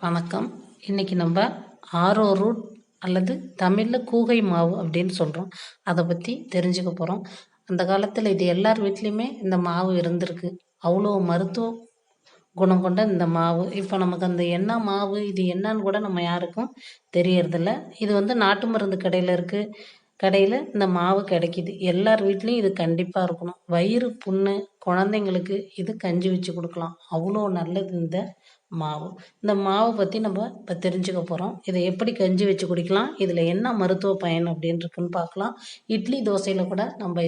வணக்கம். இன்னைக்கு நம்ம ஆரோரூட் அல்லது தமிழில் கூகை மாவு அப்படின்னு சொல்கிறோம். அதை பற்றி தெரிஞ்சுக்க போகிறோம். அந்த காலத்தில் இது எல்லார் வீட்லேயுமே இந்த மாவு இருந்திருக்கு. அவ்வளோ மருத்துவ குணம் கொண்ட இந்த மாவு இப்போ நமக்கு அந்த என்ன மாவு இது என்னன்னு கூட நம்ம யாருக்கும் தெரியறதில்ல. இது நாட்டு மருந்து கடையில் இந்த மாவு கிடைக்கிது. எல்லார் வீட்லேயும் இது கண்டிப்பாக இருக்கணும். வயிறு புண்ணு குழந்தைங்களுக்கு இது கஞ்சி வச்சு கொடுக்கலாம். அவ்வளோ நல்லது இந்த மாவு. இந்த மாவை பற்றி நம்ம இப்போ தெரிஞ்சுக்க போகிறோம். இதை எப்படி கஞ்சி வச்சு குடிக்கலாம், இதில் என்ன மருத்துவ பயன் அப்படின்னு இருக்குன்னு பார்க்கலாம். இட்லி தோசையில் கூட நம்ம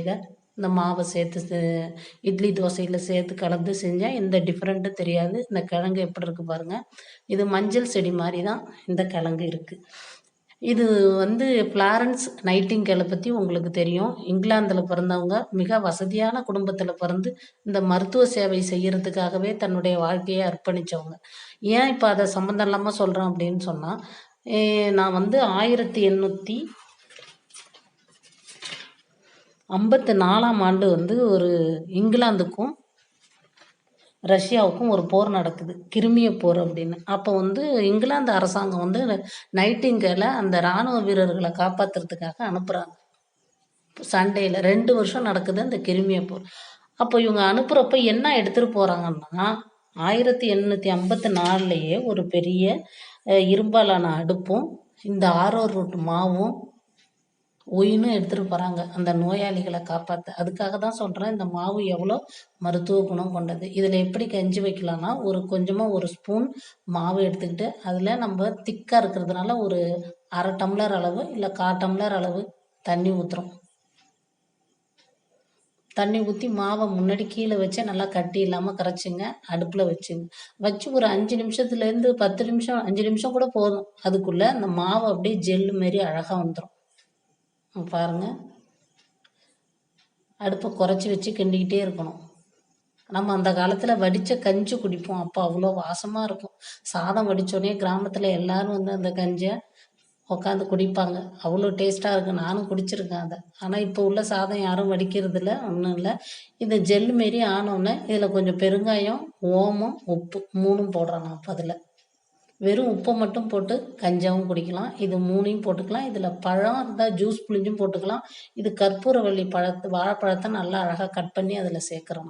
இந்த மாவை சேர்த்து இட்லி தோசையில் சேர்த்து கலந்து செஞ்சால் எந்த டிஃப்ரெண்ட்டும் தெரியாது. இந்த கிழங்கு எப்படி இருக்குது பாருங்கள். இது மஞ்சள் செடி மாதிரி தான் இந்த கிழங்கு இருக்குது. இது ஃப்ளாரன்ஸ் நைட்டிங்கேலை பற்றி உங்களுக்கு தெரியும். இங்கிலாந்தில் பிறந்தவங்க, மிக வசதியான குடும்பத்தில் பிறந்து இந்த மருத்துவ சேவை செய்கிறதுக்காகவே தன்னுடைய வாழ்க்கையை அர்ப்பணித்தவங்க. ஏன் இப்போ அதை சம்மந்தம் இல்லாமல் சொல்கிறேன் அப்படின்னு சொன்னால், நான் 1854 ஒரு இங்கிலாந்துக்கும் ரஷ்யாவுக்கும் ஒரு போர் நடக்குது, கிருமிய போர் அப்படின்னு. அப்போ இங்கிலாந்து அரசாங்கம் நைட்டிங்கேலை அந்த இராணுவ வீரர்களை காப்பாற்றுறதுக்காக அனுப்புகிறாங்க. சண்டையில் 2 வருஷம் நடக்குது அந்த கிருமிய போர். அப்போ இவங்க அனுப்புகிறப்ப என்ன எடுத்துகிட்டு போகிறாங்கன்னா, 1854 ஒரு பெரிய இரும்பாலான அடுப்பும் இந்த ஆரோரூட் மாவும் ஒயினும் எடுத்துகிட்டு போகிறாங்க அந்த நோயாளிகளை காப்பாற்ற. அதுக்காக தான் சொல்கிறேன், இந்த மாவு எவ்வளோ மருத்துவ குணம் கொண்டது. இதில் எப்படி கஞ்சி வைக்கலாம்னா, கொஞ்சமாக ஒரு ஸ்பூன் மாவு எடுத்துக்கிட்டு அதில் நம்ம திக்காக இருக்கிறதுனால ஒரு அரை டம்ளர் அளவு இல்லை 1/4 டம்ளர் அளவு தண்ணி ஊற்றுறோம். தண்ணி ஊற்றி மாவை முன்னாடி கீழே வச்சு நல்லா கட்டி இல்லாமல் கரைச்சிங்க. அடுப்பில் வச்சு ஒரு 5 நிமிஷத்துலேருந்து 10 நிமிஷம், 5 நிமிஷம் கூட போதும். அதுக்குள்ளே அந்த மாவு அப்படியே ஜெல்லு மாரி அழகாக வந்துடும். பாருங்கள், அடுப்பை குறைச்சி வச்சு கிண்டிக்கிட்டே இருக்கணும். நம்ம அந்த காலத்தில் வடித்த கஞ்சி குடிப்போம். அப்போ அவ்வளோ வாசமாக இருக்கும். சாதம் வடித்தோடனே கிராமத்தில் எல்லோரும் அந்த கஞ்சியை உட்காந்து குடிப்பாங்க. அவ்வளோ டேஸ்ட்டாக இருக்குது. நானும் குடிச்சிருக்கேன் அதை. ஆனால் இப்போ உள்ள சாதம் யாரும் வடிக்கிறதில்ல, ஒன்றும் இல்லை. இது ஜெல்லு மாரி ஆனோடனே இதில் கொஞ்சம் பெருங்காயம், ஓமம், உப்பு 3ம் போடுறோம். நான் அப்போ அதில் வெறும் உப்பை மட்டும் போட்டு கஞ்சாவும் குடிக்கலாம். இது 3ஐயும் போட்டுக்கலாம். இதில் பழம் இருந்தால் ஜூஸ் புளிஞ்சும் போட்டுக்கலாம். இது கற்பூரவள்ளி வாழைப்பழத்தை நல்லா அழகாக கட் பண்ணி அதில் சேர்க்குறோம்.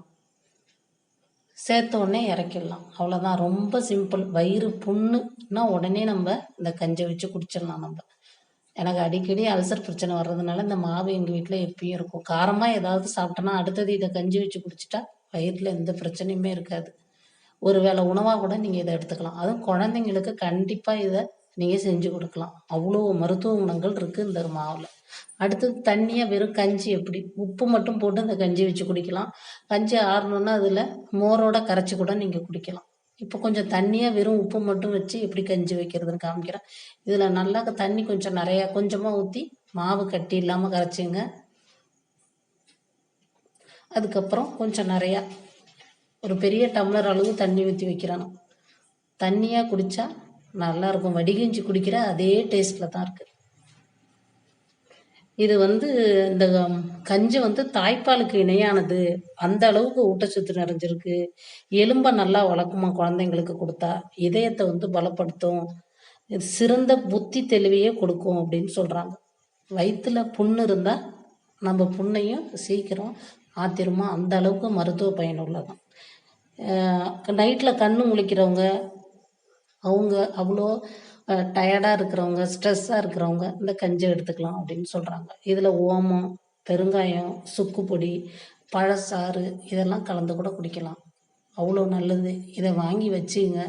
சேர்த்த உடனே இறக்கிடலாம். அவ்வளோதான், ரொம்ப சிம்பிள். வயிறு புண்ணுன்னா உடனே நம்ம இந்த கஞ்சை வச்சு குடிச்சிடலாம். எனக்கு அடிக்கடி அல்சர் பிரச்சனை வர்றதுனால இந்த மாவு எங்கள் வீட்டில் எப்பயும் இருக்கும். காரமாக ஏதாவது சாப்பிட்டோன்னா அடுத்தது இதை கஞ்சி வச்சு குடிச்சிட்டா வயிற்றில் எந்த பிரச்சனையுமே இருக்காது. ஒரு வேளை உணவாக கூட நீங்கள் இதை எடுத்துக்கலாம். அதுவும் குழந்தைங்களுக்கு கண்டிப்பாக இதை நீங்கள் செஞ்சு கொடுக்கலாம். அவ்வளோ மருத்துவ குணங்கள் இருக்குது இந்த மாவில். அடுத்தது தண்ணியாக வெறும் கஞ்சி எப்படி உப்பு மட்டும் போட்டு இந்த கஞ்சி வச்சு குடிக்கலாம். கஞ்சி ஆறணுன்னா அதில் மோரோட கரைச்சி கூட நீங்கள் குடிக்கலாம். இப்போ கொஞ்சம் தண்ணியாக வெறும் உப்பு மட்டும் வச்சு எப்படி கஞ்சி வைக்கிறதுன்னு காமிக்கிறேன். இதில் நல்லா தண்ணி கொஞ்சம் நிறையா கொஞ்சமாக ஊற்றி மாவு கட்டி இல்லாமல் கரைச்சிங்க. அதுக்கப்புறம் கொஞ்சம் நிறையா ஒரு பெரிய டம்ளர் அளவு தண்ணி ஊற்றி வைக்கிறேன். தண்ணியாக குடித்தா நல்லாயிருக்கும். வடிகஞ்சி குடிக்கிற அதே டேஸ்ட்டில் தான் இருக்குது. இது இந்த கஞ்சி தாய்ப்பாலுக்கு இணையானது. அந்த அளவுக்கு ஊட்டச்சத்து நிறைஞ்சிருக்கு. எலும்பை நல்லா வளர்க்குமா குழந்தைங்களுக்கு கொடுத்தா. இதயத்தை பலப்படுத்தும். இது சிறந்த புத்தி தெளிவையே கொடுக்கும் அப்படின்னு சொல்கிறாங்க. வயிற்றில் புண்ணு இருந்தால் நம்ம புண்ணையும் சீக்கிரம் ஆத்திரமா. அந்த அளவுக்கு மருத்துவ பயனுள்ளதான். நைட்டில் கண்ணு முழிக்கிறவங்க, அவங்க அவ்வளோ டயர்டாக இருக்கிறவங்க, ஸ்ட்ரெஸ்ஸாக இருக்கிறவங்க இந்த கஞ்சி எடுத்துக்கலாம் அப்படின்னு சொல்கிறாங்க. இதில் ஓமம், பெருங்காயம், சுக்கு பொடி, பழச்சாறு இதெல்லாம் கலந்து கூட குடிக்கலாம். அவ்வளோ நல்லது. இதை வாங்கி வச்சுங்க.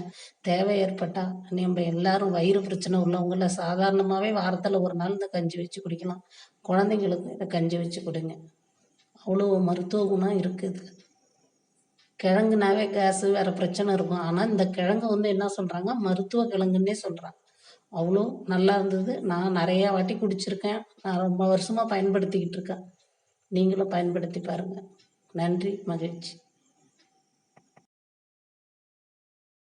தேவை ஏற்பட்டால் நம்ம எல்லாரும் வயிறு பிரச்சனை உள்ளவங்கள சாதாரணமாகவே வாரத்தில் ஒரு நாள் இந்த கஞ்சி வச்சு குடிக்கலாம். குழந்தைங்களுக்கு இந்த கஞ்சி வச்சு கொடுங்க. அவ்வளோ மருத்துவ குணம் இருக்குது. கிழங்குனாவே கேஸு வேறு பிரச்சனை இருக்கும். ஆனால் இந்த கிழங்கு என்ன சொல்கிறாங்க, மருத்துவ கிழங்குன்னே சொல்கிறாங்க. அவ்வளோ நல்லா இருந்தது. நான் நிறையா வாட்டி குடிச்சிருக்கேன். நான் ரொம்ப வருஷமாக பயன்படுத்திக்கிட்டு இருக்கேன். நீங்களும் பயன்படுத்தி பாருங்கள். நன்றி, மகிழ்ச்சி.